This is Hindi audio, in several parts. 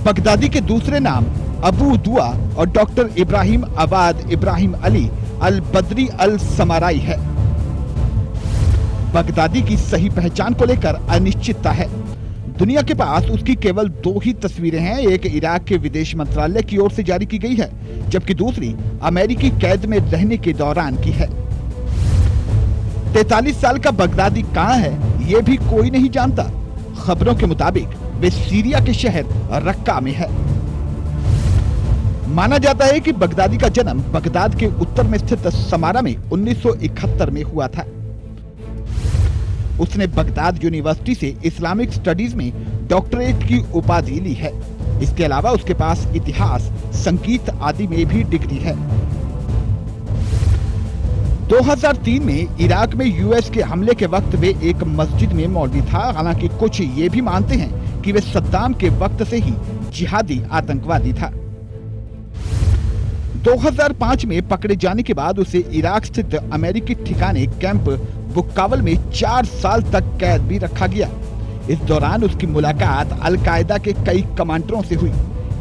बगदादी के दूसरे नाम अबू दुआ और डॉक्टर इब्राहिम अबाद इब्राहिम अली अल बदरी अल समाराई है। बगदादी की सही पहचान को लेकर अनिश्चितता है। दुनिया के पास उसकी केवल 2 ही तस्वीरें हैं। एक इराक के विदेश मंत्रालय की ओर से जारी की गई है, जबकि दूसरी अमेरिकी कैद में रहने के दौरान की है। 43 साल का बगदादी कहां है, ये भी कोई नहीं जानता। खबरों के मुताबिक वे सीरिया के शहर रक्का में है। माना जाता है कि बगदादी का जन्म बगदाद के उत्तर में स्थित समारा में 1971 में हुआ था। उसने बगदाद यूनिवर्सिटी से इस्लामिक स्टडीज में डॉक्टरेट की उपाधि ली है। इसके अलावा उसके पास इतिहास, संगीत आदि में भी डिग्री है। 2003 में इराक में यूएस के हमले के वक्त वे एक मस्जिद में मौलवी था। हालांकि कुछ ये भी मानते हैं कि वे सद्दाम के वक्त से ही जिहादी आतंकवादी था। 2005 में पकड़े जाने के बाद उसे इराक स्थित अमेरिकी ठिकाने कैंप बुक्कावल में 4 साल तक कैद भी रखा गया। इस दौरान उसकी मुलाकात अल कायदा के कई कमांडरों से हुई।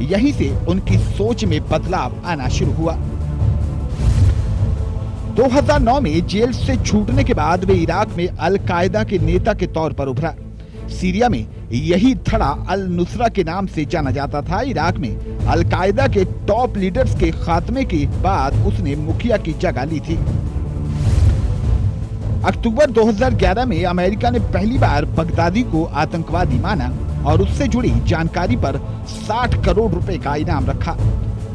यहीं से उनकी सोच में बदलाव आना शुरू हुआ। 2009 में जेल से छूटने के बाद वे इराक में अल कायदा के नेता के तौर पर उभरा। सीरिया में यही धड़ा अल नुसरा के नाम से जाना जाता था। इराक में अल कायदा के टॉप लीडर्स के खात्मे के बाद उसने मुखिया की जगह ली थी। अक्टूबर 2011 में अमेरिका ने पहली बार बगदादी को आतंकवादी माना और उससे जुड़ी जानकारी पर 60 करोड़ रुपए का इनाम रखा।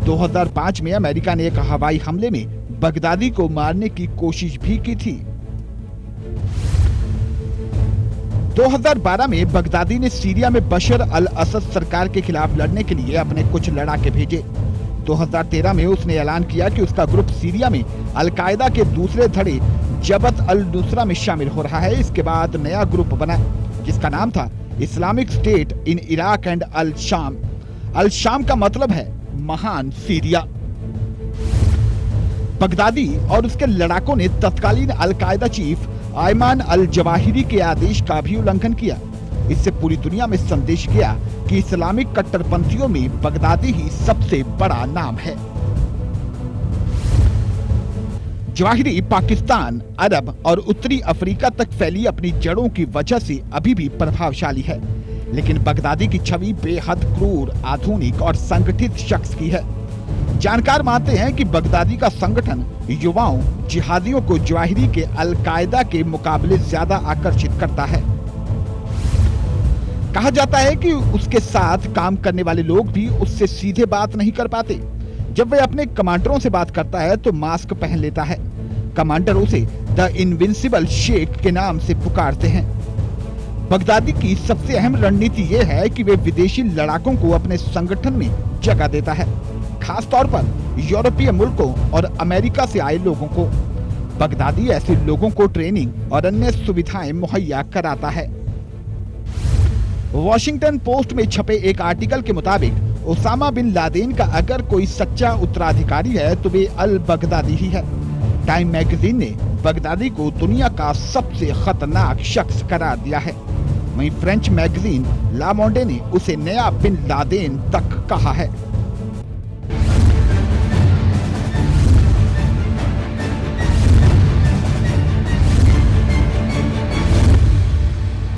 2005 में अमेरिका ने एक हवाई हमले में बगदादी को मारने की कोशिश भी की थी। 2012 में बगदादी ने सीरिया में बशर अल असद सरकार के खिलाफ लड़ने के लिए अपने कुछ लड़ाके भेजे। 2013 में उसने ऐलान किया कि उसका ग्रुप सीरिया में अल कायदा के दूसरे धड़े जबत अल नुसरा में शामिल हो रहा है। इसके बाद नया ग्रुप बना जिसका नाम था Islamic State in Iraq and al Sham. Al शाम का मतलब है महान सीरिया। बगदादी और उसके लड़ाकों ने तत्कालीन अल कायदा चीफ आयमान अल जवाहिरी के आदेश का भी उल्लंघन किया। इससे पूरी दुनिया में संदेश गया कि इस्लामिक कट्टरपंथियों में बगदादी ही सबसे बड़ा नाम है। जवाहिरी पाकिस्तान, अरब और उत्तरी अफ्रीका तक फैली अपनी जड़ों की वजह से अभी भी प्रभावशाली है, लेकिन बगदादी की छवि बेहद क्रूर, आधुनिक और संगठित शख्स की है। जानकार मानते हैं कि बगदादी का संगठन युवाओं, जिहादियों को जवाहिरी के अल कायदा के मुकाबले ज्यादा आकर्षित करता है। कहा जाता है कि उसके साथ काम करने वाले लोग भी उससे सीधे बात नहीं कर पाते। जब वह अपने कमांडरों से बात करता है तो मास्क पहन लेता है। कमांडर उसे द इनविंसिबल शेख के नाम से पुकारते हैं। बगदादी की सबसे अहम रणनीति यह है कि वे विदेशी लड़ाकों को अपने संगठन में जगह देता है, खास तौर पर यूरोपीय मुल्कों और अमेरिका से आए लोगों को। बगदादी ऐसे लोगों को ट्रेनिंग और अन्य सुविधाएं मुहैया कराता है। वॉशिंगटन पोस्ट में छपे एक आर्टिकल के मुताबिक ओसामा बिन लादेन का अगर कोई सच्चा उत्तराधिकारी है तो वे अल बगदादी ही है। टाइम मैगजीन ने बगदादी को दुनिया का सबसे खतरनाक शख्स करार दिया है। वहीं फ्रेंच मैगजीन ला मोंडे ने उसे नया बिन लादेन तक कहा है।